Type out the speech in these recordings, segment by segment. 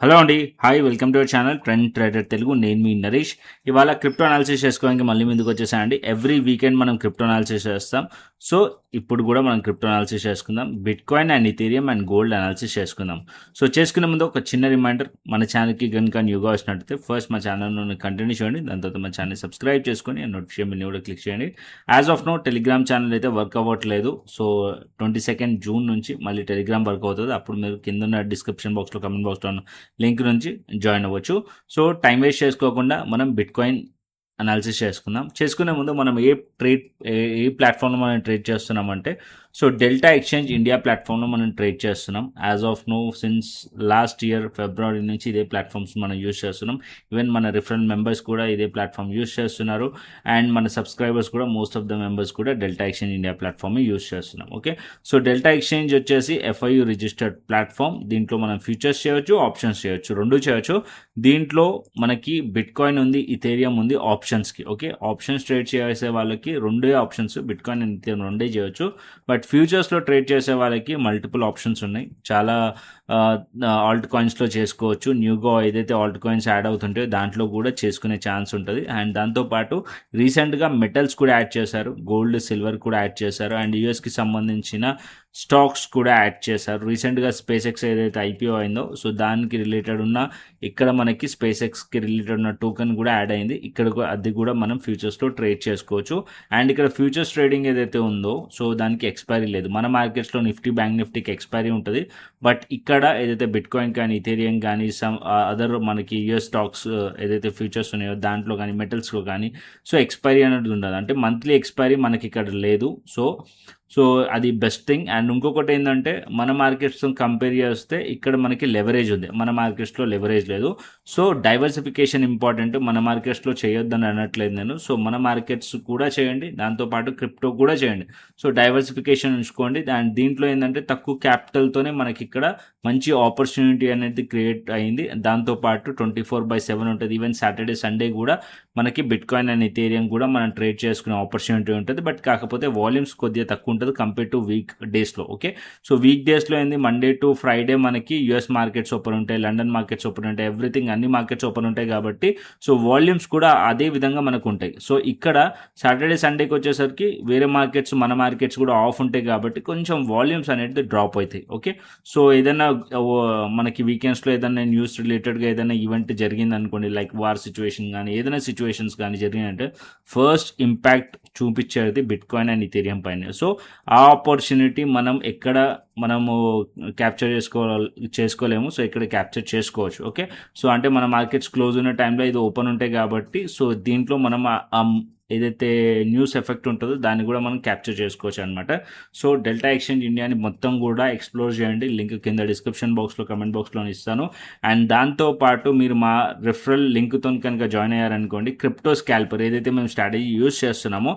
Hello అండి, hi, welcome to our channel trend trader Telugu. నేను మీ నరేష్. ఇవాళ క్రిప్టో అనాలిసిస్ చేసుకోవడానికి మళ్ళీ ముందుకు వచ్చేసానండి. ఎవ్రీ వీకెండ్ మనం క్రిప్టో అనాలిసిస్ చేస్తాం. సో ఇప్పుడు కూడా మనం క్రిప్టో అనాలిసిస్ చేసుకుందాం. Bit coin and Ethereum and gold analysis చేసుకుందాం. సో చేసుకునే ముందు ఒక చిన్న రిమైండర్, మన ఛానల్కి కనుక న్యూగా వచ్చినట్టయితే ఫస్ట్ మా ఛానల్ను కంటిన్యూ చేయండి. దాని తర్వాత మన ఛానల్ సబ్స్క్రైబ్ చేసుకొని నోటిఫికేషన్ బిల్ని కూడా క్లిక్ చేయండి. As of now Telegram channel అయితే వర్క్ అవ్వట్లేదు. సో 22 జూన్ నుంచి మళ్ళీ టెలిగ్రామ్ వర్క్ అవుతుంది. అప్పుడు మీరు కింద ఉన్న డిస్క్రిప్షన్ బాక్స్లో, కమెంట్ బాక్స్లో లింక్ నుంచి జాయిన్ అవ్వచ్చు. సో టైం వేస్ట్ చేసుకోకుండా మనం బిట్ కాయిన్ అనాలిసిస్ చేసుకుందాం. చేసుకునే ముందు మనం ఏ ప్లాట్ఫామ్లో మనం ట్రేడ్ చేస్తున్నామంటే, సో డెల్టా ఎక్స్చేంజ్ ఇండియా ప్లాట్ఫామ్లో మనం ట్రేడ్ చేస్తున్నాం. As of now since last year ఫిబ్రవరి నుంచి ఇదే ప్లాట్ఫామ్స్ మనం యూజ్ చేస్తున్నాం. ఈవెన్ మన రిఫరెంట్ మెంబర్స్ కూడా ఇదే ప్లాట్ఫామ్ యూజ్ చేస్తున్నారు. అండ్ మన సబ్స్క్రైబర్స్ కూడా మోస్ట్ ఆఫ్ ద మెంబర్స్ కూడా delta exchange India platform use చేస్తున్నాం. ఓకే, సో డెల్టా ఎక్స్చేంజ్ వచ్చేసి FIU రిజిస్టర్డ్ ప్లాట్ఫామ్. దీంట్లో మనం ఫ్యూచర్స్ చేయొచ్చు, ఆప్షన్స్ చేయొచ్చు, రెండు చేయొచ్చు. దీంట్లో మనకి బిట్ కాయిన్ ఉంది, ఇథేరియం ఉంది ఆప్షన్స్కి. ఓకే, ఆప్షన్స్ ట్రేడ్ చేసే వాళ్ళకి రెండే options, bit coin and Ethereum రెండే చేయొచ్చు. బట్ ఫ్యూచర్స్లో ట్రేడ్ చేసే వాళ్ళకి మల్టిపుల్ ఆప్షన్స్ ఉన్నాయి. చాలా ఆల్ట్ కాయిన్స్లో చేసుకోవచ్చు. న్యూగా ఏదైతే ఆల్ట్ కాయిన్స్ యాడ్ అవుతుంటాయో దాంట్లో కూడా చేసుకునే ఛాన్స్ ఉంటుంది. అండ్ దాంతోపాటు రీసెంట్గా మెటల్స్ కూడా యాడ్ చేశారు, గోల్డ్, సిల్వర్ కూడా యాడ్ చేశారు. అండ్ యూఎస్కి సంబంధించిన స్టాక్స్ కూడా యాడ్ చేశారు. రీసెంట్గా స్పేస్ ఎక్స్ ఏదైతే IPO అయిందో, సో దానికి రిలేటెడ్ ఉన్న ఇక్కడ మనకి స్పేస్ ఎక్స్కి రిలేటెడ్ ఉన్న టోకెన్ కూడా యాడ్ అయింది. ఇక్కడ అది కూడా మనం ఫ్యూచర్స్లో ట్రేడ్ చేసుకోవచ్చు. అండ్ ఇక్కడ ఫ్యూచర్స్ ట్రేడింగ్ ఏదైతే ఉందో, సో దానికి ఎక్స్పైరీ లేదు. మన మార్కెట్స్లో నిఫ్టీ, బ్యాంక్ నిఫ్టీకి ఎక్స్పైరీ ఉంటుంది. బట్ ఇక్కడ ఏదైతే బిట్ కాయిన్ కానీ, ఇథేరియం కానీ, అదర్ మనకి యూఎస్ స్టాక్స్ ఏదైతే ఫ్యూచర్స్ ఉన్నాయో దాంట్లో కానీ, మెటల్స్లో కానీ, సో ఎక్స్పైరీ అనేది ఉండదు. అంటే మంత్లీ ఎక్స్పైరీ మనకి ఇక్కడ లేదు. సో అది బెస్ట్ థింగ్. అండ్ ఇంకొకటి ఏంటంటే, మన మార్కెట్స్తో కంపేర్ చేస్తే ఇక్కడ మనకి లెవరేజ్ ఉంది, మన మార్కెట్స్లో లెవరేజ్ లేదు. So diversification important. మన మార్కెట్స్లో చేయొద్దని అనట్లేదు నేను. సో మన మార్కెట్స్ కూడా చేయండి, దాంతోపాటు క్రిప్టో కూడా చేయండి. సో డైవర్సిఫికేషన్ ఉంచుకోండి. అండ్ దీంట్లో ఏంటంటే తక్కువ క్యాపిటల్తోనే మనకి ఇక్కడ మంచి ఆపర్చునిటీ అనేది క్రియేట్ అయింది. దాంతోపాటు 24/7 ఉంటుంది. ఈవెన్ సాటర్డే, సండే కూడా మనకి బిట్ కాయిన్ అండ్ ఇథేరియం కూడా మనం ట్రేడ్ చేసుకునే ఆపర్చునిటీ ఉంటుంది. బట్ కాకపోతే వాల్యూమ్స్ కొద్దిగా తక్కువ ఉంటుంది కంపేర్ టు వీక్ డేస్లో. ఓకే, సో వీక్ డేస్లో ఏంది, మండే టు ఫ్రైడే మనకి US మార్కెట్స్ ఓపెన్ ఉంటాయి, లండన్ మార్కెట్స్ ఓపెన్ ఉంటాయి, ఎవ్రీథింగ్ అన్ని మార్కెట్స్ ఓపెన్ ఉంటాయి కాబట్టి సో వాల్యూమ్స్ కూడా అదే విధంగా మనకు ఉంటాయి. సో ఇక్కడ సాటర్డే, సండేకి వచ్చేసరికి వేరే మార్కెట్స్, మన మార్కెట్స్ కూడా ఆఫ్ ఉంటాయి కాబట్టి కొంచెం వాల్యూమ్స్ అనేది డ్రాప్ అవుతాయి. ఓకే, సో ఏదైనా మనకి వీకెండ్స్లో ఏదైనా న్యూస్ రిలేటెడ్గా ఏదైనా ఈవెంట్ జరిగింది అనుకోండి, లైక్ వార్ సిచ్యువేషన్ కానీ, ఏదైనా సిచ్యువేషన్స్ కానీ జరిగినంటే ఫస్ట్ ఇంపాక్ట్ చూపించేది బిట్ కాయిన్ అండ్ ఇథేరియం పైన. సో ఆ ఆపర్చునిటీ మనము క్యాప్చర్ చేసుకోలేము. సో ఇక్కడ క్యాప్చర్ చేసుకోవచ్చు. ఓకే, సో అంటే మన మార్కెట్స్ క్లోజ్ ఉన్న టైంలో ఇది ఓపెన్ ఉంటాయి కాబట్టి సో దీంట్లో మనం ఏదైతే న్యూస్ ఎఫెక్ట్ ఉంటుందో దాన్ని కూడా మనం క్యాప్చర్ చేసుకోవచ్చు అనమాట. సో డెల్టా ఎక్స్చేంజ్ ఇండియాని మొత్తం కూడా ఎక్స్ప్లోర్ చేయండి. లింక్ కింద డిస్క్రిప్షన్ బాక్స్లో, కమెంట్ బాక్స్లో ఇస్తాను. అండ్ దాంతోపాటు మీరు మా రిఫరల్ లింక్తో కనుక జాయిన్ అయ్యారనుకోండి, క్రిప్టో స్కాల్పర్ ఏదైతే మేము స్ట్రాటజీ యూజ్ చేస్తున్నామో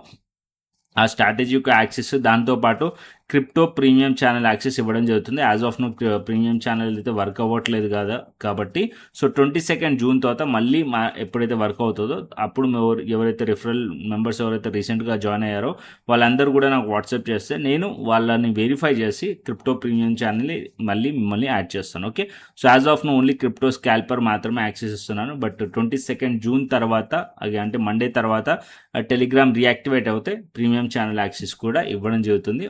ఆ స్ట్రాటజీకి యాక్సెస్, దాంతోపాటు క్రిప్టో ప్రీమియం ఛానల్ యాక్సెస్ ఇవ్వడం జరుగుతుంది. As of now premium channel అయితే వర్క్ అవ్వట్లేదు కదా కాబట్టి సో 22 జూన్ తర్వాత మళ్ళీ ఎప్పుడైతే వర్క్ అవుతుందో అప్పుడు ఎవరైతే రిఫరల్ మెంబర్స్ ఎవరైతే రీసెంట్గా జాయిన్ అయ్యారో వాళ్ళందరూ కూడా నాకు వాట్సాప్ చేస్తే నేను వాళ్ళని వెరిఫై చేసి క్రిప్టో ప్రీమియం ఛానల్ని మిమ్మల్ని యాడ్ చేస్తాను. Okay, so as of now only crypto scalper మాత్రమే యాక్సెస్ ఇస్తున్నాను. బట్ 22 జూన్ తర్వాత, అంటే మండే తర్వాత టెలిగ్రామ్ రీయాక్టివేట్ అవుతే ప్రీమియం ఛానల్ యాక్సెస్ కూడా ఇవ్వడం జరుగుతుంది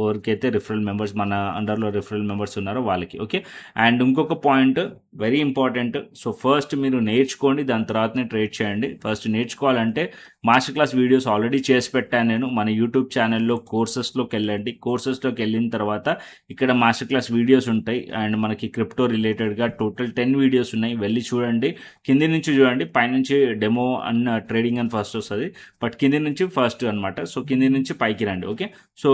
ఎవరికైతే రిఫరల్ మెంబర్స్, మన అండర్లో రిఫరల్ మెంబర్స్ ఉన్నారో వాళ్ళకి. ఓకే, అండ్ ఇంకొక point very important. So first మీరు నేర్చుకోండి, దాని తర్వాతనే ట్రేడ్ చేయండి. ఫస్ట్ నేర్చుకోవాలంటే మాస్టర్ క్లాస్ వీడియోస్ ఆల్రెడీ చేసి పెట్టాను నేను. మన యూట్యూబ్ ఛానల్లో కోర్సెస్లోకి వెళ్ళండి. కోర్సెస్లోకి వెళ్ళిన తర్వాత ఇక్కడ మాస్టర్ క్లాస్ వీడియోస్ ఉంటాయి. అండ్ మనకి క్రిప్టో రిలేటెడ్గా టోటల్ 10 వీడియోస్ ఉన్నాయి, వెళ్ళి చూడండి. కింది నుంచి చూడండి, పైనుంచి డెమో అన్న ట్రేడింగ్ అని ఫస్ట్ వస్తుంది, బట్ కింది నుంచి ఫస్ట్ అనమాట. సో కింది నుంచి పైకి రండి. Okay, so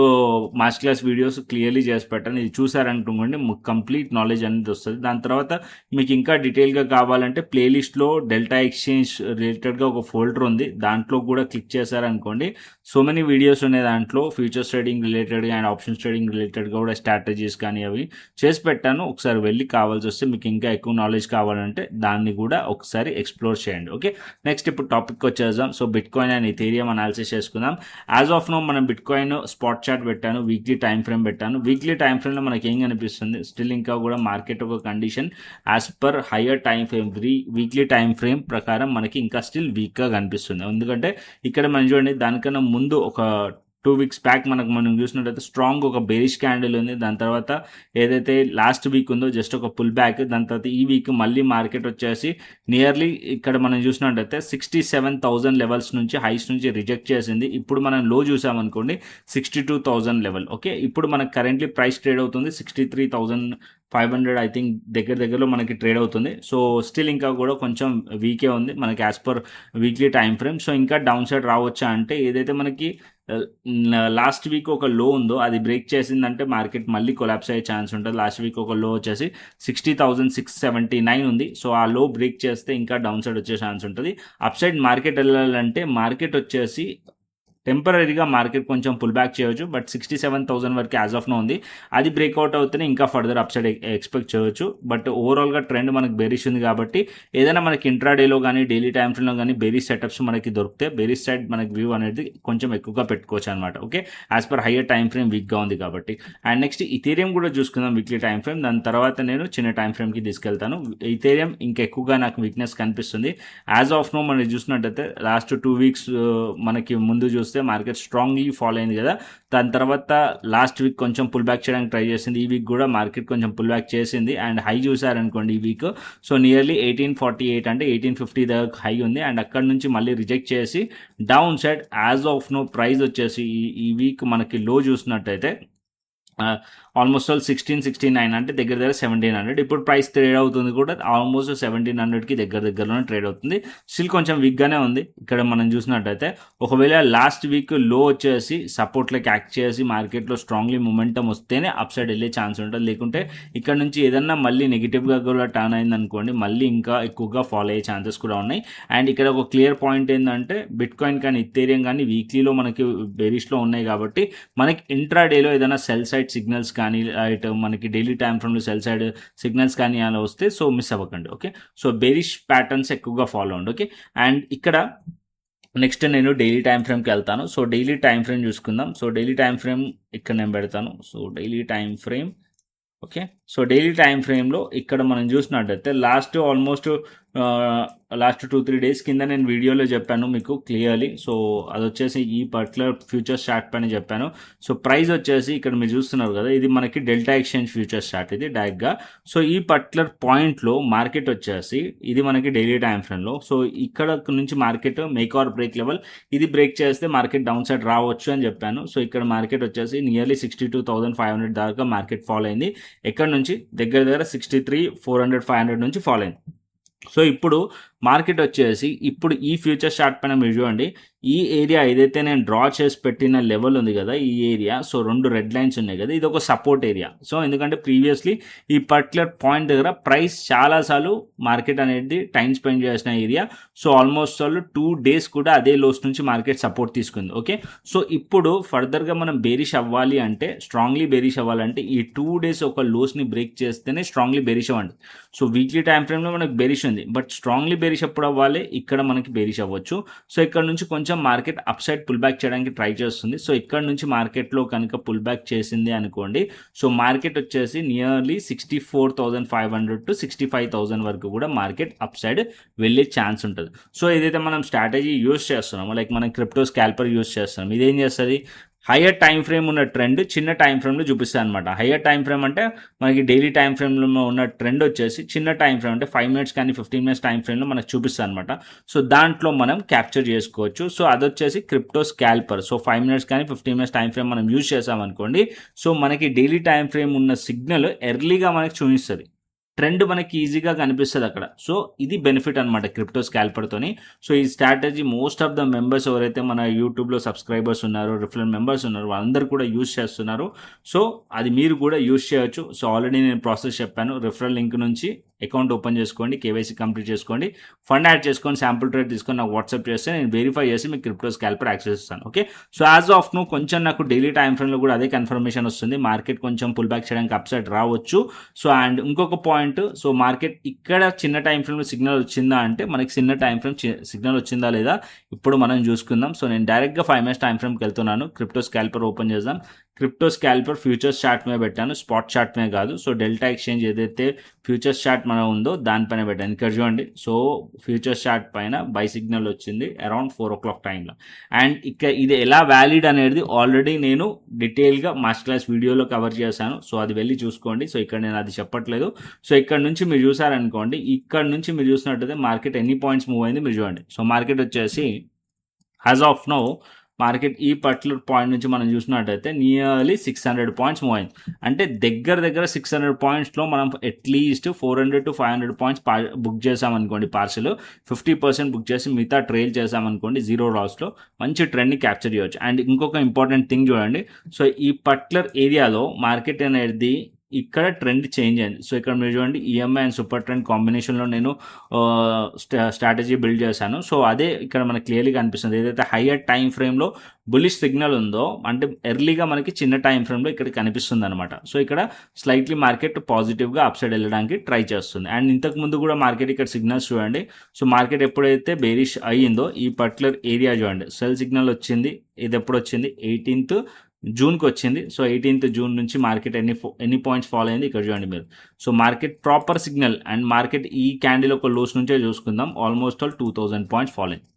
master class videos clearly చేసి పెట్టాను. ఇది చూసారనుకోండి కంప్లీట్ నాలెడ్జ్ అనేది వస్తుంది. దాని తర్వాత మీకు ఇంకా డీటెయిల్గా కావాలంటే ప్లేలిస్ట్లో డెల్టా ఎక్స్చేంజ్ రిలేటెడ్గా ఒక ఫోల్డర్ ఉంది, దాంట్లో కూడా క్లిక్ చేశారనుకోండి సో మెనీ వీడియోస్ ఉన్నాయి. దాంట్లో ఫ్యూచర్స్ ట్రేడింగ్ రిలేటెడ్గా అండ్ ఆప్షన్స్ ట్రేడింగ్ రిలేటెడ్గా కూడా స్ట్రాటజీస్ కానీ అవి చేసి పెట్టాను. ఒకసారి వెళ్ళి కావాల్సి వస్తే మీకు ఇంకా ఎక్కువ నాలెడ్జ్ కావాలంటే దాన్ని కూడా ఒకసారి ఎక్స్ప్లోర్ చేయండి. ఓకే, నెక్స్ట్ ఇప్పుడు టాపిక్ వచ్చేద్దాం. So bit coin and Ethereum analysis చేసుకుందాం. యాజ్ ఆఫ్ నో మనం బిట్ కాయిన్ స్పాట్ చార్ట్ పెట్టాను, వీక్లీ టైం ఫ్రేమ్ పెట్టాను. వీక్లీ టైం ఫ్రేమ్లో మనకి ఏం కనిపిస్తుంది, స్టిల్ ఇంకా కూడా మార్కెట్ ఒక condition as per higher time frame weekly time frame ప్రకారం మనకి ఇంకా స్టిల్ వీక్గా కనిపిస్తుంది. ఎందుకంటే ఇక్కడ మనం చూడండి దానికన్నా ముందు ఒక 2 weeks బ్యాక్ మనం చూసినట్టయితే స్ట్రాంగ్ ఒక బేరిష్ క్యాండిల్ ఉంది. దాని తర్వాత ఏదైతే లాస్ట్ వీక్ ఉందో జస్ట్ ఒక పుల్ బ్యాక్, దాని తర్వాత ఈ వీక్ మళ్ళీ మార్కెట్ వచ్చేసి నియర్లీ ఇక్కడ మనం చూసినట్టయితే 67,000 లెవెల్స్ నుంచి హైస్ నుంచి రిజెక్ట్ చేసింది. ఇప్పుడు మనం లో చూసామనుకోండి 62,000 లెవెల్. ఓకే, ఇప్పుడు మనకు కరెంట్లీ ప్రైస్ ట్రేడ్ అవుతుంది 63,500 ఐ థింక్ దగ్గరలో మనకి ట్రేడ్ అవుతుంది. సో స్టిల్ ఇంకా కూడా కొంచెం వీకే ఉంది మనకి as per weekly time frame. So ఇంకా డౌన్ సైడ్ రావచ్చా అంటే ఏదైతే మనకి లాస్ట్ వీక్ ఒక లో ఉందో అది బ్రేక్ చేసిందంటే మార్కెట్ మళ్ళీ కొలాప్స్ అయ్యే ఛాన్స్ ఉంటుంది. లాస్ట్ వీక్ ఒక లో వచ్చేసి 60,679 ఉంది. సో ఆ లో బ్రేక్ చేస్తే ఇంకా డౌన్ సైడ్ వచ్చే ఛాన్స్ ఉంటుంది. అప్ సైడ్ మార్కెట్ వెళ్ళాలంటే మార్కెట్ వచ్చేసి టెంపరీగా మార్కెట్ కొంచెం పుల్ బ్యాక్ చేయవచ్చు, బట్ 67,000 వరకు యాజ్ ఆఫ్ నో ఉంది. అది బ్రేక్అవుట్ అవుతేనే ఇంకా ఫర్దర్ అప్ సైడ్ ఎక్స్పెక్ట్ చేయవచ్చు. బట్ ఓవరాల్గా ట్రెండ్ మనకి బేరిష్ ఉంది కాబట్టి ఏదైనా మనకి ఇంట్రాడేలో కానీ డైలీ టైమ్ ఫ్రేమ్లో కానీ బేరిష్ సెటప్స్ మనకి దొరికితే బేరిష్ సైడ్ మనకి వ్యూ అనేది కొంచెం ఎక్కువగా పెట్టుకోవచ్చు అనమాట. Okay, as per higher time frame వీక్గా ఉంది కాబట్టి. అండ్ నెక్స్ట్ ఇథీరియం కూడా చూసుకుందాం వీక్లీ టైం ఫ్రేమ్. దాని తర్వాత నేను చిన్న టైం ఫ్రేమ్కి తీసుకెళ్తాను. ఇథీరియం ఇంకా ఎక్కువగా నాకు వీక్నెస్ కనిపిస్తుంది. యాజ్ ఆఫ్ నో మనం చూసినట్టయితే లాస్ట్ 2 weeks మనకి ముందు చూస్తే మార్కెట్ స్ట్రాంగ్లీ ఫాలో అయింది కదా. దాని తర్వాత లాస్ట్ వీక్ కొంచెం పుల్ బ్యాక్ చేయడానికి ట్రై చేసింది. ఈ వీక్ కూడా మార్కెట్ కొంచెం పుల్ బ్యాక్ చేసింది అండ్ హై చూసారనుకోండి ఈ వీక్. సో నియర్లీ 1848 అంటే 1850 దాకా హై ఉంది. అండ్ అక్కడ నుంచి మళ్ళీ రిజెక్ట్ చేసి downside as of now price వచ్చేసి ఈ వీక్ మనకి లో చూసినట్టయితే ఆల్మోస్ట్ ఆల్ 1669 అంటే దగ్గర 1700. ఇప్పుడు ప్రైస్ ట్రేడ్ అవుతుంది కూడా ఆల్మోస్ట్ 1700కి దగ్గరలోనే ట్రేడ్ అవుతుంది. స్టిల్ కొంచెం వీక్గానే ఉంది. ఇక్కడ మనం చూసినట్టయితే ఒకవేళ లాస్ట్ వీక్ లో వచ్చేసి సపోర్ట్లోకి యాక్ట్ చేసి మార్కెట్లో స్ట్రాంగ్లీ మొమెంటం వస్తేనే అప్ సైడ్ వెళ్ళే ఛాన్స్ ఉంటుంది. లేకుంటే ఇక్కడ నుంచి ఏదన్నా మళ్ళీ నెగిటివ్గా కూడా టర్న్ అయింది అనుకోండి మళ్ళీ ఇంకా ఎక్కువగా ఫాలో అయ్యే ఛాన్సెస్ కూడా ఉన్నాయి. అండ్ ఇక్కడ ఒక క్లియర్ పాయింట్ ఏంటంటే బిట్ కాయిన్ కానీ ఇథీరియం కానీ వీక్లీలో మనకి బేరిష్లో ఉన్నాయి కాబట్టి మనకి ఇంట్రాడేలో ఏదైనా సెల్ సైడ్ సిగ్నల్స్ కానీ ఇటు మనకి డైలీ టైం ఫ్రేమ్లో సెల్ సైడ్ సిగ్నల్స్ కానీ అలా వస్తే సో మిస్ అవ్వకండి. ఓకే, సో బేరిష్ ప్యాటర్న్స్ ఎక్కువగా ఫాలో అవ్వండి. ఓకే, అండ్ ఇక్కడ నెక్స్ట్ నేను డైలీ టైం ఫ్రేమ్కి వెళ్తాను. సో డైలీ టైం ఫ్రేమ్ చూసుకుందాం. సో డైలీ టైం ఫ్రేమ్ ఇక్కడ నేను పెడతాను. So daily time frame. Okay, so daily time ఫ్రేమ్లో ఇక్కడ మనం చూసినట్టయితే లాస్ట్ 2-3 days కింద నేను వీడియోలో చెప్పాను మీకు క్లియర్లీ. సో అది వచ్చేసి ఈ పర్టికులర్ ఫ్యూచర్స్ చార్ట్ పైన చెప్పాను. సో ప్రైస్ వచ్చేసి ఇక్కడ మీరు చూస్తున్నారు కదా, ఇది మనకి డెల్టా ఎక్స్చేంజ్ ఫ్యూచర్స్ చార్ట్ ఇది డైరెక్ట్గా. సో ఈ పర్టికులర్ పాయింట్లో మార్కెట్ వచ్చేసి ఇది మనకి డైలీ టైం ఫ్రేమ్లో. సో ఇక్కడ నుంచి market make or break level, ఇది బ్రేక్ చేస్తే మార్కెట్ డౌన్ సైడ్ రావచ్చు అని చెప్పాను. సో ఇక్కడ మార్కెట్ వచ్చేసి నియర్లీ 62,500 దాకా మార్కెట్ ఫాలో అయింది. ఎక్కడ నుంచి దగ్గర 63,400-500 నుంచి ఫాలో అయింది. సో ఇప్పుడు మార్కెట్ వచ్చేసి ఇప్పుడు ఈ ఫ్యూచర్ చార్ట్ పైన మీరు చూడండి, ఈ ఏరియా ఏదైతే నేను డ్రా చేసి పెట్టిన లెవెల్ ఉంది కదా ఈ ఏరియా, సో 2 రెడ్ లైన్స్ ఉన్నాయి కదా, ఇది ఒక సపోర్ట్ ఏరియా. సో ఎందుకంటే ప్రీవియస్లీ ఈ పర్టికులర్ పాయింట్ దగ్గర ప్రైస్ చాలాసార్లు మార్కెట్ అనేది టైం స్పెండ్ చేసిన ఏరియా. సో ఆల్మోస్ట్ వాళ్ళు 2 days కూడా అదే లోస్ నుంచి మార్కెట్ సపోర్ట్ తీసుకుంది. ఓకే, సో ఇప్పుడు ఫర్దర్గా మనం బేరిష్ అవ్వాలి అంటే, స్ట్రాంగ్లీ బేరిష్ అవ్వాలంటే ఈ 2 days ఒక లోస్ని బ్రేక్ చేస్తేనే స్ట్రాంగ్లీ బేరిష్ అవ్వండి. సో వీక్లీ టైం ఫ్రేమ్లో మనకు బేరిష్ ఉంది, బట్ స్ట్రాంగ్లీ బేరిష్ ఎప్పుడు అవ్వాలి, ఇక్కడ మనకి బేరిష్ అవ్వచ్చు. సో ఇక్కడ నుంచి కొంచెం market upside pull back చేయడానికి ట్రై చేస్తుంది. సో ఇక్కడ నుంచి మార్కెట్లో కనుక పుల్ బ్యాక్ చేసింది అనుకోండి, సో మార్కెట్ వచ్చేసి నియర్లీ 64,500 to 65,000 వరకు కూడా మార్కెట్ అప్ సైడ్ వెళ్ళే ఛాన్స్ ఉంటుంది. సో ఏదైతే మనం స్ట్రాటజీ యూజ్ చేస్తున్నామో, లైక్ మనం క్రిప్టో స్కాల్పర్ యూజ్ చేస్తున్నాం, ఇదేం చేస్తుంది, హయ్యర్ టైం ఫ్రేమ్ ఉన్న ట్రెండ్ చిన్న టైం ఫ్రేమ్లో చూపిస్తుంది అనమాట. హయ్యర్ టైం ఫ్రేమ్ అంటే మనకి డైలీ టైం ఫ్రేమ్లో ఉన్న ట్రెండ్ వచ్చేసి చిన్న టైం ఫ్రేమ్ అంటే 5 minutes కానీ 15 minutes టైం ఫ్రేమ్లో మనకు చూపిస్తుంది అనమాట. సో దాంట్లో మనం క్యాప్చర్ చేసుకోవచ్చు. సో అది వచ్చేసి క్రిప్టో స్కాల్పర్. సో 5 minutes కానీ 15 minutes టైం ఫ్రేమ్ మనం యూజ్ చేసామనుకోండి, సో మనకి డైలీ టైం ఫ్రేమ్ ఉన్న సిగ్నల్ ఎర్లీగా మనకి చూపిస్తుంది, ట్రెండ్ మనకి ఈజీగా కనిపిస్తుంది అక్కడ. సో ఇది బెనిఫిట్ అనమాట క్రిప్టో స్కాల్పర్తోని. సో ఈ strategy most of the members ఎవరైతే మన యూట్యూబ్లో సబ్స్క్రైబర్స్ ఉన్నారో, రిఫరల్ మెంబర్స్ ఉన్నారో, వాళ్ళందరూ కూడా యూజ్ చేస్తున్నారు. సో అది మీరు కూడా యూజ్ చేయొచ్చు. సో ఆల్రెడీ నేను ప్రాసెస్ చెప్పాను, రిఫరల్ లింక్ నుంచి అకౌంట్ ఓపెన్ చేసుకోండి, కేవైసీ కంప్లీట్ చేసుకోండి, ఫండ్ యాడ్ చేసుకొని శాంపుల్ ట్రేడ్ తీసుకొని నాకు వాట్సాప్ చేస్తే నేను వెరిఫై చేసి మీకు క్రిప్టో స్కాల్పర్ యాక్సెస్ ఇస్తాను. Okay, so as of now కొంచెం నాకు డైలీ టైం ఫ్రేమ్లో కూడా అదే కన్ఫర్మేషన్ వస్తుంది, మార్కెట్ కొంచెం పుల్ బ్యాక్ చేయడానికి అప్ సైడ్ రావచ్చు. సో అండ్ ఇంకొక పాయింట్, సో మార్కెట్ ఇక్కడ చిన్న టైం ఫ్రేమ్లో సిగ్నల్ వచ్చిందా అంటే, మనకి చిన్న టైం ఫ్రేమ్ సిగ్నల్ వచ్చిందా లేదా ఇప్పుడు మనం చూసుకుందాం. సో నేను డైరెక్ట్గా 5 minutes టైం ఫ్రేమ్కి వెళ్తున్నాను, క్రిప్టో స్కాల్పర్ ఓపెన్ చేద్దాం. క్రిప్టో స్కాల్పర్ ఫ్యూచర్స్ చార్ట్ మీద పెట్టాను, స్పాట్ చార్ట్ మీద కాదు. సో డెల్టా ఎక్స్చేంజ్ ఏదైతే ఫ్యూచర్స్ చార్ట్ మన ఉందో దానిపైన పెట్టాను. ఇక్కడ చూడండి, సో ఫ్యూచర్స్ చార్ట్ పైన బై సిగ్నల్ వచ్చింది అరౌండ్ 4 o'clock టైంలో. అండ్ ఇక్కడ ఇది ఎలా వ్యాలిడ్ అనేది ఆల్రెడీ నేను డీటెయిల్గా మాస్టర్ క్లాస్ వీడియోలో కవర్ చేశాను. సో అది వెళ్ళి చూసుకోండి. సో ఇక్కడ నేను అది చెప్పట్లేదు. సో ఇక్కడ నుంచి మీరు చూసారనుకోండి, ఇక్కడ నుంచి మీరు చూసినట్టయితే మార్కెట్ ఎన్ని పాయింట్స్ మూవ్ అయింది మీరు చూడండి. సో మార్కెట్ వచ్చేసి యాజ్ ఆఫ్ నౌ మార్కెట్ ఈ పర్టికులర్ పాయింట్ నుంచి మనం చూసినట్టయితే నియర్లీ 600 పాయింట్స్ మూవ్ అయింది. అంటే దగ్గర 600 పాయింట్స్లో మనం అట్లీస్ట్ 400 to 500 పాయింట్స్ బుక్ చేసామనుకోండి. పార్సల్ 50% బుక్ చేసి మిగతా ట్రైల్ చేసామనుకోండి, జీరో లాస్లో మంచి ట్రెండ్ని క్యాప్చర్ చేయవచ్చు. అండ్ ఇంకొక ఇంపార్టెంట్ థింగ్ చూడండి, సో ఈ పర్టికులర్ ఏరియాలో మార్కెట్ అనేది ఇక్కడ ట్రెండ్ చేంజ్ అయింది. సో ఇక్కడ మీరు చూడండి, ఈఎంఐ అండ్ సూపర్ ట్రెండ్ కాంబినేషన్లో నేను స్ట్రాటజీ బిల్డ్ చేశాను. సో అదే ఇక్కడ మనకు క్లియర్గా కనిపిస్తుంది. ఏదైతే హయ్యర్ టైం ఫ్రేమ్లో బులిష్ సిగ్నల్ ఉందో, అంటే ఎర్లీగా మనకి చిన్న టైం ఫ్రేమ్లో ఇక్కడ కనిపిస్తుంది అనమాట. సో ఇక్కడ స్లైట్లీ మార్కెట్ పాజిటివ్గా అప్ సైడ్ వెళ్ళడానికి ట్రై చేస్తుంది. అండ్ ఇంతకు ముందు కూడా మార్కెట్ ఇక్కడ సిగ్నల్స్ చూడండి. సో మార్కెట్ ఎప్పుడైతే బేరిష్ అయ్యిందో ఈ పర్టికులర్ ఏరియా చూడండి, సెల్ సిగ్నల్ వచ్చింది. ఇది ఎప్పుడు వచ్చింది? 18th జూన్కి వచ్చింది. సో 18th జూన్ నుంచి మార్కెట్ ఎన్ని పాయింట్స్ ఫాలో అయింది ఇక్కడ చూడండి మీరు. So market proper signal and market ఈ క్యాండిల్ ఒక లోస్ నుంచే చూసుకుందాం, ఆల్మోస్ట్ ఆల్ 2000 పాయింట్స్ ఫాలో అయింది.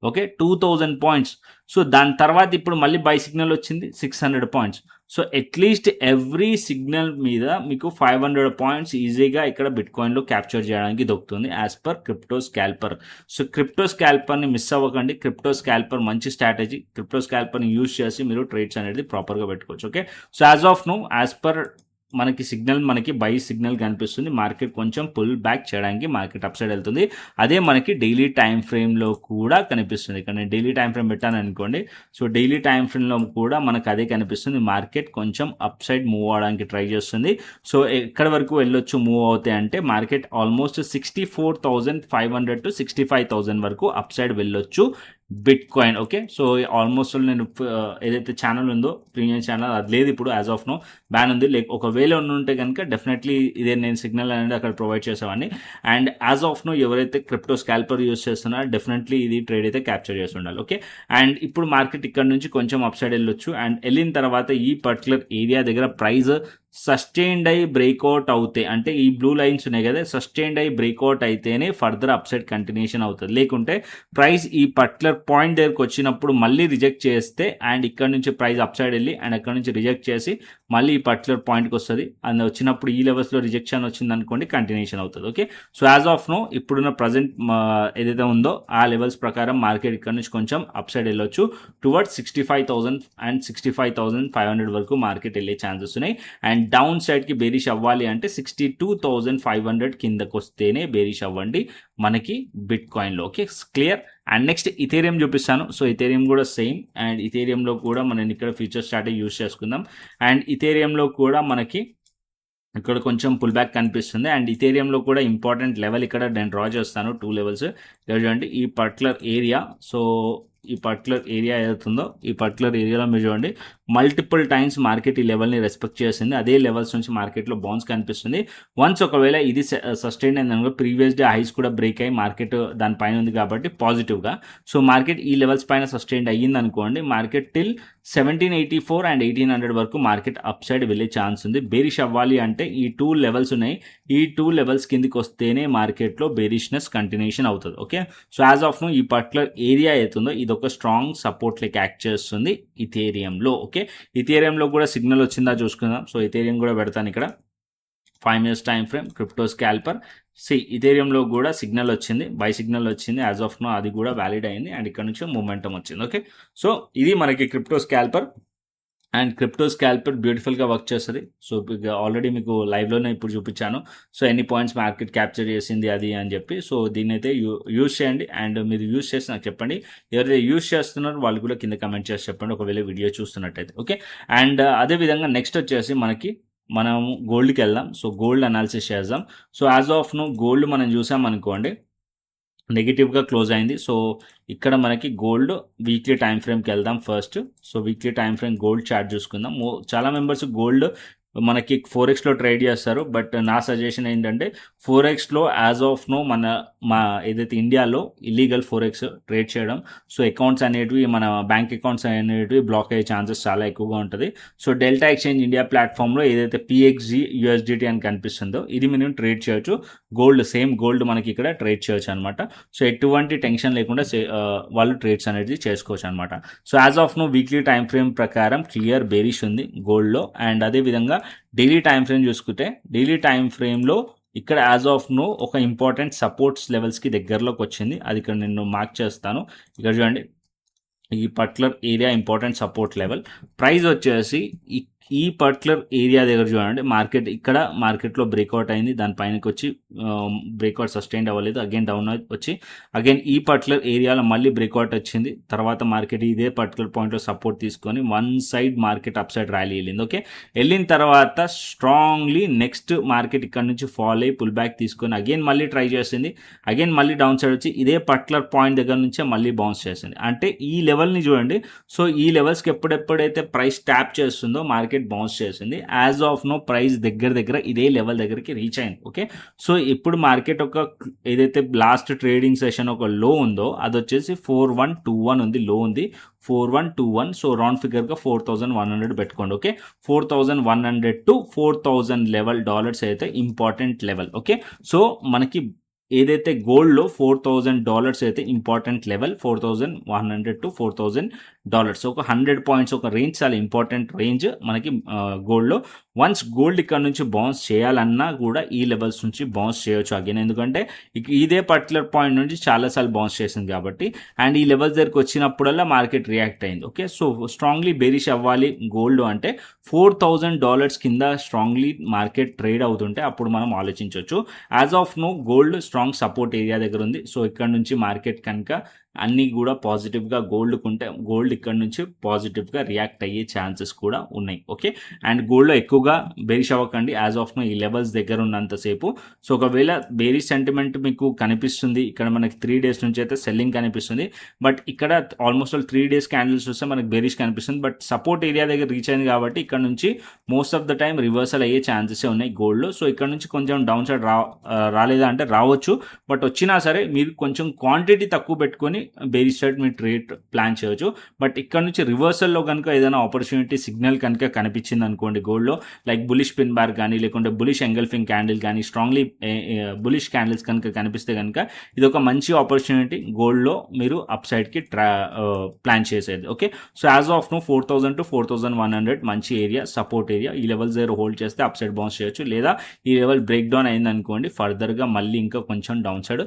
Okay, 2000 points. సో దాని తర్వాత ఇప్పుడు మళ్ళీ బై సిగ్నల్ వచ్చింది 600 points. So at least every signal మీద మీకు 500 పాయింట్స్ ఈజీగా ఇక్కడ బిట్కాయిన్లో క్యాప్చర్ చేయడానికి దొరుకుతుంది as per crypto scalper. So crypto స్కాల్పర్ని మిస్ అవ్వకండి. క్రిప్టో స్కాల్పర్ మంచి స్ట్రాటజీ. క్రిప్టో స్కాల్పర్ని యూజ్ చేసి మీరు ట్రేడ్స్ అనేది ప్రాపర్గా పెట్టుకోవచ్చు. Okay, so as of now as per మనకి సిగ్నల్, మనకి బై సిగ్నల్ కనిపిస్తుంది. మార్కెట్ కొంచెం పుల్ బ్యాక్ చేయడానికి మార్కెట్ అప్ సైడ్ వెళ్తుంది. అదే మనకి డైలీ టైం ఫ్రేమ్లో కూడా కనిపిస్తుంది. ఇక్కడ నేను డైలీ టైం ఫ్రేమ్ పెట్టాను అనుకోండి. సో డైలీ టైం ఫ్రేమ్లో కూడా మనకు అదే కనిపిస్తుంది. మార్కెట్ కొంచెం అప్ సైడ్ మూవ్ అవడానికి ట్రై చేస్తుంది. సో ఎక్కడి వరకు వెళ్ళొచ్చు మూవ్ అవుతాయి అంటే మార్కెట్ ఆల్మోస్ట్ 64,500 to 65,000 వరకు అప్ సైడ్ వెళ్ళొచ్చు bit coin. Okay, so almost నేను ఏదైతే ఛానల్ ఉందో ప్రీమియం ఛానల్ అది లేదు ఇప్పుడు, యాజ్ ఆఫ్ నో బ్యాన్ ఉంది. ఒకవేళ ఉంటే కనుక డెఫినెట్లీ ఇదే నేను సిగ్నల్ అనేది అక్కడ ప్రొవైడ్ చేసేవాడిని. అండ్ యాజ్ ఆఫ్ నో ఎవరైతే క్రిప్టో స్కాల్పర్ యూస్ చేస్తున్నారో డెఫినెట్లీ ఇది ట్రేడ్ అయితే క్యాప్చర్ చేసి ఉండాలి. ఓకే, అండ్ ఇప్పుడు మార్కెట్ ఇక్కడ నుంచి కొంచెం అప్ సైడ్ వెళ్ళొచ్చు. అండ్ వెళ్ళిన తర్వాత ఈ పర్టికులర్ ఏరియా దగ్గర ప్రైస్ సస్టైన్డ్ అయ్యి బ్రేక్అవుట్ అవుతాయి. అంటే ఈ బ్లూ లైన్స్ ఉన్నాయి కదా, సస్టైన్డ్ అయ్యి బ్రేక్అవుట్ అయితేనే ఫర్దర్ అప్ సైడ్ కంటిన్యూషన్ అవుతుంది. లేకుంటే ప్రైస్ ఈ పర్టికులర్ పాయింట్ దగ్గరకు వచ్చినప్పుడు మళ్ళీ రిజెక్ట్ చేస్తే అండ్ ఇక్కడ నుంచి ప్రైస్ అప్ సైడ్ వెళ్ళి అండ్ అక్కడ నుంచి రిజెక్ట్ చేసి మళ్ళీ ఈ పర్టికులర్ పాయింట్కి వస్తుంది. అండ్ వచ్చినప్పుడు ఈ లెవెల్స్లో రిజెక్షన్ వచ్చింది అనుకోండి, కంటిన్యూషన్ అవుతుంది. Okay, so as of now ఇప్పుడున్న ప్రజెంట్ ఏదైతే ఉందో ఆ లెవెల్స్ ప్రకారం మార్కెట్ ఇక్కడ నుంచి కొంచెం అప్ సైడ్ వెళ్ళొచ్చు టువర్డ్స్ 65,000 అండ్ 65,500 వరకు మార్కెట్ వెళ్ళే ఛాన్సెస్ ఉన్నాయి. అండ్ డౌన్ సైడ్కి బేరిష్ అవ్వాలి అంటే 62,500 కిందకు వస్తేనే బేరిష్ అవ్వండి మనకి బిట్ కాయిన్లో. Okay, clear. And next Ethereum చూపిస్తాను. సో ఇథేరియం కూడా సేమ్. అండ్ ఇథేరియంలో కూడా మనం ఇక్కడ ఫ్యూచర్ స్ట్రాటజీ యూస్ చేసుకుందాం. అండ్ ఇథేరియంలో కూడా మనకి ఇక్కడ కొంచెం పుల్ బ్యాక్ కనిపిస్తుంది. అండ్ ఇథేరియంలో కూడా ఇంపార్టెంట్ లెవెల్ ఇక్కడ నేను డ్రా చేస్తాను, 2 లెవెల్స్. చూడండి ఈ పర్టికులర్ ఏరియా. సో ఈ పర్టికులర్ ఏరియా ఏదవుతుందో ఈ పర్టికులర్ ఏరియాలో మీరు చూడండి మల్టిపుల్ టైమ్స్ మార్కెట్ ఈ లెవెల్ని రెస్పెక్ట్ చేసింది. అదే లెవెల్స్ నుంచి మార్కెట్లో బౌన్స్ కనిపిస్తుంది. వన్స్ ఒకవేళ ఇది సస్టైన్ అయిందనుకో, ప్రీవియస్ డే హైస్ కూడా బ్రేక్ అయ్యి మార్కెట్ దానిపైన ఉంది కాబట్టి పాజిటివ్గా. సో మార్కెట్ ఈ లెవెల్స్ పైన సస్టైన్ అయ్యింది అనుకోండి, మార్కెట్ టిల్ 1784 అండ్ 1800 వరకు మార్కెట్ అప్ సైడ్ వెళ్ళే ఛాన్స్ ఉంది. బేరిష్ అవ్వాలి అంటే ఈ 2 లెవెల్స్ ఉన్నాయి, ఈ 2 లెవెల్స్ కిందికి వస్తేనే మార్కెట్లో బేరిష్నెస్ కంటిన్యూషన్ అవుతుంది. Okay, so as of now ఈ పర్టికులర్ ఏరియా అవుతుందో ఇది ఒక స్ట్రాంగ్ సపోర్ట్ లెక్క యాక్ట్ చేస్తుంది ఇథేరియంలో. ఓకే, ఇథేరియంలో కూడా సిగ్నల్ వచ్చిందా చూసుకుందాం. సో ఇథేరియం కూడా పెడతాను ఇక్కడ 5 minutes time frame crypto scalper. ఇథేరియంలో కూడా సిగ్నల్ వచ్చింది, బై సిగ్నల్ వచ్చింది. యాజ్ ఆఫ్ నో అది కూడా వ్యాలిడ్ అయింది అండ్ ఇక్కడ నుంచి మూమెంటం వచ్చింది. ఓకే, సో ఇది మనకి క్రిప్టో స్కాల్పర్. అండ్ క్రిప్టో స్కాల్పర్ బ్యూటిఫుల్గా వర్క్ చేస్తుంది. సో ఆల్రెడీ మీకు లైవ్లోనే ఇప్పుడు చూపించాను. సో ఎన్ని పాయింట్స్ మార్కెట్ క్యాప్చర్ చేసింది అది అని చెప్పి. సో దీన్ని అయితే యూజ్ చేయండి. అండ్ మీరు యూజ్ చేసి నాకు చెప్పండి. ఎవరైతే యూజ్ చేస్తున్నారో వాళ్ళు కూడా కింద కమెంట్ చేసి చెప్పండి ఒకవేళ వీడియో చూస్తున్నట్టయితే. ఓకే, అండ్ అదేవిధంగా నెక్స్ట్ వచ్చేసి మనం గోల్డ్కి వెళ్దాం. సో గోల్డ్ అనాలిసిస్ చేద్దాం. So as of now gold మనం చూసామనుకోండి నెగిటివ్గా క్లోజ్ అయింది. సో ఇక్కడ మనకి గోల్డ్ వీక్లీ టైం ఫ్రేమ్కి వెళ్దాం first. So weekly time frame gold chart చూసుకుందాం. చాలా మెంబర్స్ గోల్డ్ మనకి 4xలో ట్రేడ్ చేస్తారు. బట్ నా సజెషన్ ఏంటంటే 4xలో యాజ్ ఆఫ్ నో మా ఏదైతే ఇండియాలో ఇల్లీగల్ 4x ట్రేడ్ చేయడం. సో అకౌంట్స్ అనేటివి మన బ్యాంక్ అకౌంట్స్ అనేటివి బ్లాక్ అయ్యే ఛాన్సెస్ చాలా ఎక్కువగా ఉంటుంది. సో డెల్టా ఎక్స్చేంజ్ ఇండియా ప్లాట్ఫామ్లో ఏదైతే PXG USDT అని కనిపిస్తుందో ఇది మనం ట్రేడ్ చేయొచ్చు. గోల్డ్ సేమ్ గోల్డ్ మనకి ఇక్కడ ట్రేడ్ చేయొచ్చు అనమాట. సో ఎటువంటి టెన్షన్ లేకుండా వాళ్ళు ట్రేడ్స్ అనేది చేసుకోవచ్చు అనమాట. So as of now weekly time frame ప్రకారం క్లియర్ బేరిష్ ఉంది గోల్డ్లో. అండ్ అదేవిధంగా డైలీ టైం ఫ్రేమ్ చూసుకుంటే డైలీ టైం ఫ్రేమ్లో ఇక్కడ యాజ్ ఆఫ్ నో ఒక ఇంపార్టెంట్ సపోర్ట్స్ లెవెల్స్కి దగ్గరలోకి వచ్చింది. అది ఇక్కడ నేను మార్క్ చేస్తాను. ఇక్కడ చూడండి, ఈ particular area important support level. Price వచ్చేసి ఈ పర్టికులర్ ఏరియా దగ్గర చూడండి, మార్కెట్లో బ్రేక్అవుట్ అయింది, దానిపైనకి వచ్చి బ్రేక్అవుట్ సస్టైన్ అవ్వలేదు, అగైన్ డౌన్ వచ్చి అగైన్ ఈ పర్టికులర్ ఏరియాలో మళ్ళీ బ్రేక్అవుట్ వచ్చింది. తర్వాత మార్కెట్ ఇదే పర్టికులర్ పాయింట్లో సపోర్ట్ తీసుకొని one side market up side rally వెళ్ళింది. ఓకే, వెళ్ళిన తర్వాత స్ట్రాంగ్లీ నెక్స్ట్ మార్కెట్ ఇక్కడ నుంచి ఫాల్ అయ్యి పుల్ బ్యాక్ తీసుకొని అగైన్ మళ్ళీ ట్రై చేసింది, అగైన్ మళ్ళీ డౌన్ సైడ్ వచ్చి ఇదే పర్టికులర్ పాయింట్ దగ్గర నుంచే మళ్ళీ బౌన్స్ చేసింది. అంటే ఈ లెవెల్ని చూడండి. సో ఈ లెవెల్స్కి ఎప్పుడెప్పుడైతే ప్రైస్ ట్యాప్ చేస్తుందో మార్కెట్ బౌన్స్ చేసింది. యాజ్ ఆఫ్ నో ప్రైస్ దగ్గర ఇదే లెవెల్ దగ్గరికి రీచ్ అయింది. ఓకే, సో ఇప్పుడు మార్కెట్ ఒక ఏదైతే లాస్ట్ ట్రేడింగ్ సెషన్ ఒక లో ఉందో అది వచ్చేసి 4121 ఉంది, లో ఉంది 4121. సో రౌండ్ ఫిగర్గా 4100 పెట్టుకోండి. ఓకే, 4100 to 4000 లెవెల్ డాలర్స్ అయితే ఇంపార్టెంట్ లెవెల్. ఓకే, సో మనకి ఏదైతే గోల్డ్లో $4,000 అయితే ఇంపార్టెంట్ లెవెల్, 4100 to $4,000. ఒక 100 పాయింట్స్ ఒక రేంజ్, చాలా ఇంపార్టెంట్ రేంజ్ మనకి గోల్డ్లో. వన్స్ గోల్డ్ ఇక్కడ నుంచి బౌన్స్ చేయాలన్నా కూడా ఈ లెవెల్స్ నుంచి బౌన్స్ చేయొచ్చు అగైన్, ఎందుకంటే ఇదే పర్టికులర్ పాయింట్ నుంచి చాలాసార్లు బౌన్స్ చేసింది కాబట్టి. అండ్ ఈ లెవెల్స్ దగ్గరికి వచ్చినప్పుడల్లా మార్కెట్ రియాక్ట్ అయింది. ఓకే, సో స్ట్రాంగ్లీ బేరిష్ అవ్వాలి గోల్డ్ అంటే $4,000 కింద స్ట్రాంగ్లీ మార్కెట్ ట్రేడ్ అవుతుంటే అప్పుడు మనం ఆలోచించవచ్చు. As of now gold strong support area దగ్గర ఉంది. సో ఇక్కడ నుంచి మార్కెట్ కనుక అన్నీ కూడా పాజిటివ్గా గోల్డ్కుంటే గోల్డ్ ఇక్కడ నుంచి పాజిటివ్గా రియాక్ట్ అయ్యే ఛాన్సెస్ కూడా ఉన్నాయి. ఓకే, అండ్ గోల్డ్లో ఎక్కువగా బేరిష్ అవ్వకండి యాజ్ ఆఫ్ నో ఈ లెవెల్స్ దగ్గర ఉన్నంతసేపు. సో ఒకవేళ బేరిష్ సెంటిమెంట్ మీకు కనిపిస్తుంది, ఇక్కడ మనకి 3 days నుంచి అయితే సెల్లింగ్ కనిపిస్తుంది. బట్ ఇక్కడ ఆల్మోస్ట్ 3 days క్యాండిల్స్ చూస్తే మనకి బేరిష్ కనిపిస్తుంది. బట్ సపోర్ట్ ఏరియా దగ్గర రీచ్ అయింది కాబట్టి ఇక్కడ నుంచి most of the time reversal అయ్యే ఛాన్సెస్ ఉన్నాయి గోల్డ్లో. సో ఇక్కడ నుంచి కొంచెం డౌన్ సైడ్ రాలేదా అంటే రావచ్చు, బట్ వచ్చినా సరే మీరు కొంచెం క్వాంటిటీ తక్కువ పెట్టుకొని బేరిష్ సైడ్ మీరు ట్రేడ్ ప్లాన్ చేయొచ్చు. బట్ ఇక్కడ నుంచి రివర్సల్లో కనుక ఏదైనా ఆపర్చునిటీ సిగ్నల్ కనుక కనిపించింది అనుకోండి గోల్డ్లో, లైక్ బులిష్ పిన్ బార్ కానీ లేకుంటే బులిష్ ఎంగల్ఫింగ్ క్యాండిల్ కానీ స్ట్రాంగ్లీ బులిష్ క్యాండిల్స్ కనుక కనిపిస్తే కనుక ఇది ఒక మంచి ఆపర్చునిటీ గోల్డ్లో మీరు అప్ సైడ్కి ప్లాన్ చేసేది. Okay, so as of now 4000 to 4100 మంచి ఏరియా, సపోర్ట్ ఏరియా. ఈ లెవెల్ దగ్గర హోల్డ్ చేస్తే అప్ సైడ్ బౌన్స్ చేయొచ్చు, లేదా ఈ లెవెల్ బ్రేక్ డౌన్ అయింది అనుకోండి ఫర్దర్గా మళ్ళీ ఇంకా కొంచెం డౌన్ సైడ్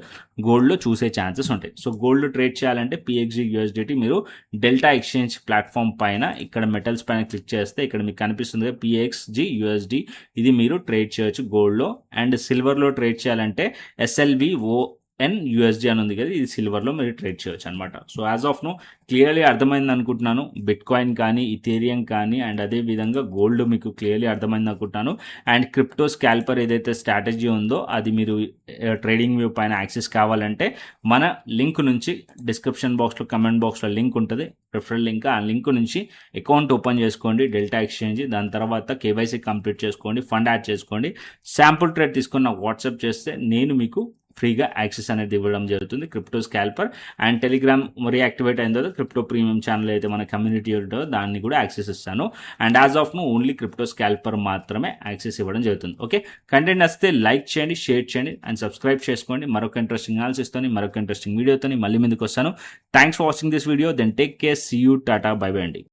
గోల్డ్లో చూసే ఛాన్సెస్ ఉంటాయి. సో గోల్డ్ ట్రేడ్ చేయాలంటే PXG USDT మీరు డెల్టా ఎక్స్చేంజ్ ప్లాట్ఫామ్ పైన ఇక్కడ మెటల్స్ పైన క్లిక్ చేస్తే ఇక్కడ మీకు కనిపిస్తుంది PXG USD, ఇది మీరు ట్రేడ్ చేయొచ్చు గోల్డ్లో. అండ్ సిల్వర్లో ట్రేడ్ చేయాలంటే SLVON/USD అని ఉంది కదా, ఇది సిల్వర్లో మీరు ట్రేడ్ చేయొచ్చు అనమాట. So as of no clearly అర్థమైంది అనుకుంటున్నాను. బిట్కాయిన్ కానీ ఇథేరియం కానీ అండ్ అదేవిధంగా గోల్డ్ మీకు క్లియర్లీ అర్థమైంది అనుకుంటున్నాను. అండ్ క్రిప్టో స్కాల్పర్ ఏదైతే స్ట్రాటజీ ఉందో అది మీరు ట్రేడింగ్ వ్యూ పైన యాక్సెస్ కావాలంటే మన లింక్ నుంచి డిస్క్రిప్షన్ బాక్స్లో కమెంట్ బాక్స్లో లింక్ ఉంటుంది, రిఫరల్ లింక్. ఆ లింక్ నుంచి అకౌంట్ ఓపెన్ చేసుకోండి డెల్టా ఎక్స్చేంజ్, దాని తర్వాత KYC కంప్లీట్ చేసుకోండి, ఫండ్ యాడ్ చేసుకోండి, శాంపుల్ ట్రేడ్ తీసుకొని నాకు వాట్సాప్ చేస్తే నేను మీకు ఫ్రీగా యాక్సెస్ అనేది ఇవ్వడం జరుగుతుంది క్రిప్టో స్కాల్పర్. అండ్ టెలిగ్రామ్ రీయాక్టివేట్ అయిన తర్వాత క్రిప్టో ప్రీమియం ఛానల్ అయితే మన కమ్యూనిటీ ఉంటుందో దాన్ని కూడా యాక్సెస్ ఇస్తాను. And as of now only crypto scalper మాత్రమే యాక్సెస్ ఇవ్వడం జరుగుతుంది. ఓకే, కంటెంట్ నచ్చితే లైక్ చేయండి, షేర్ చేయండి అండ్ సబ్స్క్రైబ్ చేసుకోండి. మరొక ఇంట్రెస్టింగ్ అనాలిసిస్తోని మరొక ఇంట్రెస్టింగ్ వీడియోతో మళ్ళీ ముందుకు వస్తాను. Thanks for watching this video. Then take care, see you, tata, bye bye అండి.